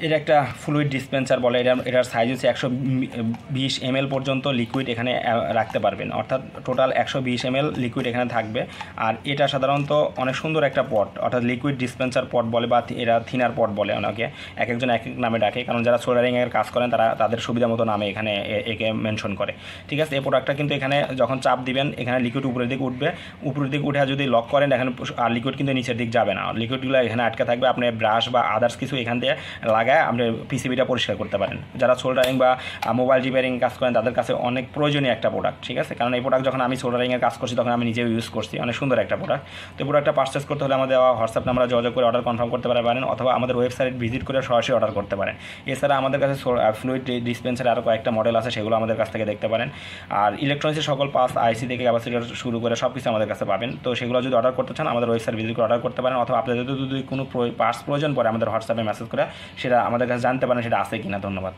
এটা একটা fluid dispenser বলে। এটার সাইজ হচ্ছে 120 ml পর্যন্ত লিকুইড এখানে রাখতে পারবেন, অর্থাৎ টোটাল 120 ml লিকুইড এখানে থাকবে। আর এটা সাধারণত অনেক সুন্দর একটা পট, অর্থাৎ লিকুইড ডিসপেন্সার পট বলে, বা এরা থিনার পট বলে অনেকে, এক একজন এক এক নামে ডাকে, কারণ যারা সোল্ডারিংয়ের কাজ করেন তারা তাদের সুবিধা মতো নামে এখানে একে মেনশন করে। ঠিক আছে, এই প্রোডাক্টটা কিন্তু এখানে যখন চাপ দিবেন এখানে লিকুইড উপরের দিকে উঠবে, উপরের দিকে উঠে যদি লক করেন এখানে আর লিকুইড কিন্তু নিচের দিক যাবে না, লিকুইডগুলো এখানে আটকে থাকবে। আপনি ব্রাশ বা আদার্স কিছু এখান দিয়ে লাগায় আপনি পিসিবিটা পরিষ্কার করতে পারেন। যারা সোল্ডারিং বা মোবাইল রিপেয়ারিং কাজ করেন তাদের কাছে অনেক প্রয়োজনীয় একটা প্রোডাক্ট। ঠিক আছে, কারণ এই প্রোডাক্ট যখন আমি সোল্ডারিংয়ের কাজ করছি তখন আমি নিজেও ইউজ করছি, অনেক সুন্দর একটা প্রোডাক্ট। তো এই প্রোডাক্টটা পারচেস করতে হলে আমাদের হোয়াটসঅ্যাপ নাম্বারে যোগাযোগ করে অর্ডার কনফার্ম করতে পারেন, অথবা আমাদের ওয়েবসাইট ভিজিট করে সরাসরি অর্ডার করতে পারেন। এছাড়া আমাদের কাছে ফ্লুইড ডিসপেন্সারে আরও কয়েকটা মডেল আছে, সেগুলো আমাদের কাছ থেকে দেখতে পারেন। আর ইলেকট্রনিক্সের সকল পাস আইসি থেকে ক্যাপাসিটার শুরু করে সব কিছু আমাদের কাছে পাবেন। তো সেগুলো যদি অর্ডার করতে চান আমাদের ওয়েবসাইট ভিজিট করে অর্ডার করতে পারেন, অথবা আপনাদের যদি কোনো পার্টস প্রয়োজন পড়ে আমাদের হোয়াটসঅ্যাপে মেসেজ করে সেটা আমাদের কাছে জানতে পারেন সেটা আছে কিনা। ধন্যবাদ।